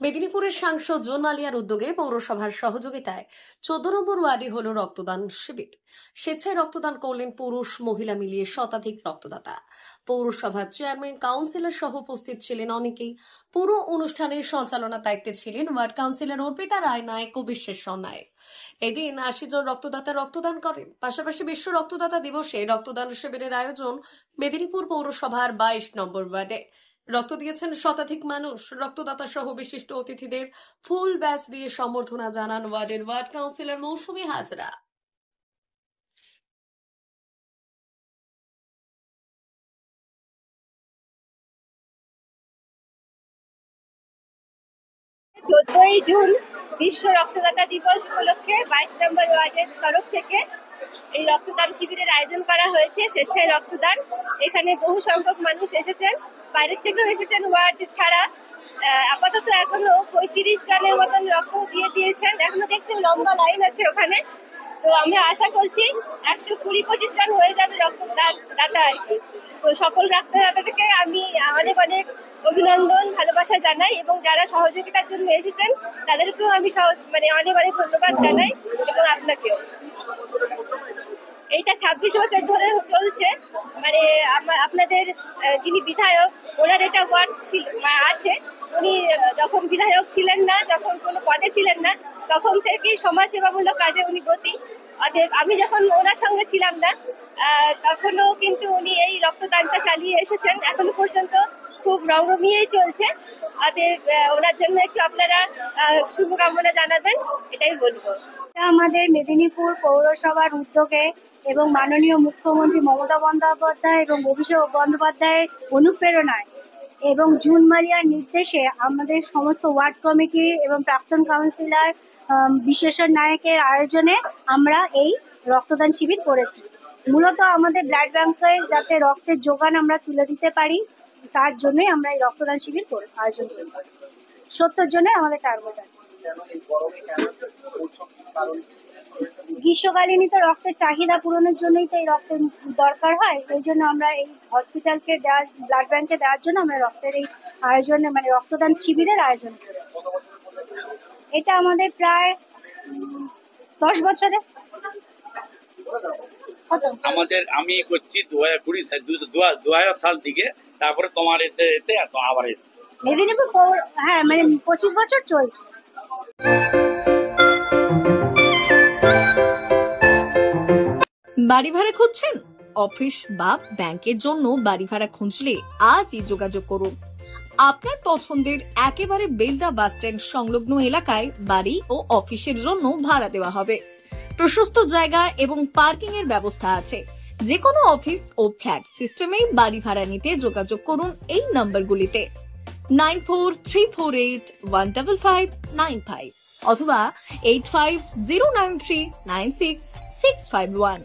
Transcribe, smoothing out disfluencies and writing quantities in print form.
মেদিনীপুরের সাংসদ জোন মালিয়ার উদ্যোগে পৌরসভার সহযোগিতায় 14 নম্বর ওয়ার্ডে হলো রক্তদান শিবির। স্বেচ্ছায় রক্তদান করলেন পুরুষ মহিলা মিলিয়ে শতাধিক রক্তদাতা। পৌরসভার চেয়ারম্যান, কাউন্সিলর সহ উপস্থিত ছিলেন অনেকেই। পুরো অনুষ্ঠানের সঞ্চালনার দায়িত্বে ছিলেন ওয়ার্ড কাউন্সিলর অর্পিতা রায় নায়ক ও বিশ্বেশ্বর নায়ক। এদিন 80 জন রক্তদাতা রক্তদান করেন। পাশাপাশি বিশ্ব রক্তদাতা দিবসে রক্তদান শিবিরের আয়োজন মেদিনীপুর পৌরসভার 22 নম্বর ওয়ার্ডে। রক্ত দিয়েছেন শতাধিক মানুষ। রক্তদাতা সহ বিশিষ্ট অতিথিদের ফুল ব্যাচ দিয়ে সম্বর্ধনা জানান ওয়ার্ডের ওয়ার্ড কাউন্সিলর মৌসুমী হাজরা। 14ই জুন বিশ্ব রক্তদাতা দিবস উপলক্ষে 22 নম্বর ওয়ার্ডের তরফ থেকে এই রক্তদান শিবিরের আয়োজন করা হয়েছে। স্বেচ্ছায় রক্তদান, এখানে বহু সংখ্যক মানুষ এসেছেন, বাইরের থেকেও এসেছেন। ওয়ার্ড ছাড়া আপাতত এখনো 35 জনের মতন রক্ত দিয়েছেন। এখনো দেখছেন লম্বা লাইন আছে ওখানে। তো আমরা আশা করছি 120-25 জন হয়ে যাবে রক্তদাতা আর কি। তো সকল রক্তদাতাদেরকে আমি অনেক অনেক অভিনন্দন, ভালোবাসা জানাই, এবং যারা সহযোগিতার জন্য এসেছেন তাদেরকেও আমি অনেক অনেক ধন্যবাদ জানাই, এবং আপনাকেও। এইটা 26 বছর ধরে চলছে। আপনাদের যিনি বিধায়ক, ওনার এটা ওয়ার্ড আছে। উনি যখন বিধায়ক ছিলেন না, যখন কোনো পদে ছিলেন না, তখন থেকেই সমাজসেবামূলক কাজে উনি ব্রতী। অতএব আমি যখন ওনার সঙ্গে ছিলাম না, তখনও কিন্তু উনি এই রক্তদানটা চালিয়ে এসেছেন। এখনো পর্যন্ত খুব রমরমিয়েই চলছে। অতএব ওনার জন্য একটু আপনারা শুভকামনা জানাবেন, এটাই বলবো। আমাদের মেদিনীপুর পৌরসভার উদ্যোগে এবং মাননীয় মুখ্যমন্ত্রী মমতা বন্দ্যোপাধ্যায় এবং অভিষেক বন্দ্যোপাধ্যায়ের অনুপ্রেরণায় এবং জুন মালিয়ার নির্দেশে আমাদের সমস্ত ওয়ার্ড কমিটি এবং প্রাক্তন কাউন্সিলর বিশ্বেশ্বর নায়কের আয়োজনে আমরা এই রক্তদান শিবির করেছি। মূলত আমাদের ব্লাড ব্যাংকে যাতে রক্তের যোগান আমরা তুলে দিতে পারি, তার জন্যই আমরা এই রক্তদান শিবির আয়োজন করেছি। 70 জনের আমাদের টার্গেট আছে। গ্রীষ্মকালীন তো রক্তের চাহিদা পূরণের জন্যই তো এই রক্তের দরকার হয়। এই জন্য আমরা এই হসপিটালকে ব্লাড ব্যাংকে দেওয়ার জন্য আমরা রক্তের এই আয়োজনে রক্তদান শিবিরের আয়োজন করেছি। এটা আমাদের প্রায় 10 বছরে। আমি করছি 2020 সাল থেকে, তারপরে তোমার এতে আবার মেদিনীপুর 25 বছর চলছে। বাড়ি ভাড়া খুঁজছেন? অফিস বা ব্যাংকের জন্য বাড়ি ভাড়া খুঁজলে আজই যোগাযোগ করুন। আপনার পছন্দের একেবারে বেলদা বাস স্ট্যান্ড সংলগ্ন এলাকায় বাড়ি ও অফিসের জন্য ভাড়া দেওয়া হবে। প্রশস্ত জায়গা এবং পার্কিং এর ব্যবস্থা আছে। যে কোনো অফিস ও ফ্ল্যাট সিস্টেমে বাড়ি ভাড়া নিতে যোগাযোগ করুন এই নম্বরগুলিতে 9434815595 অথবা 8509396651।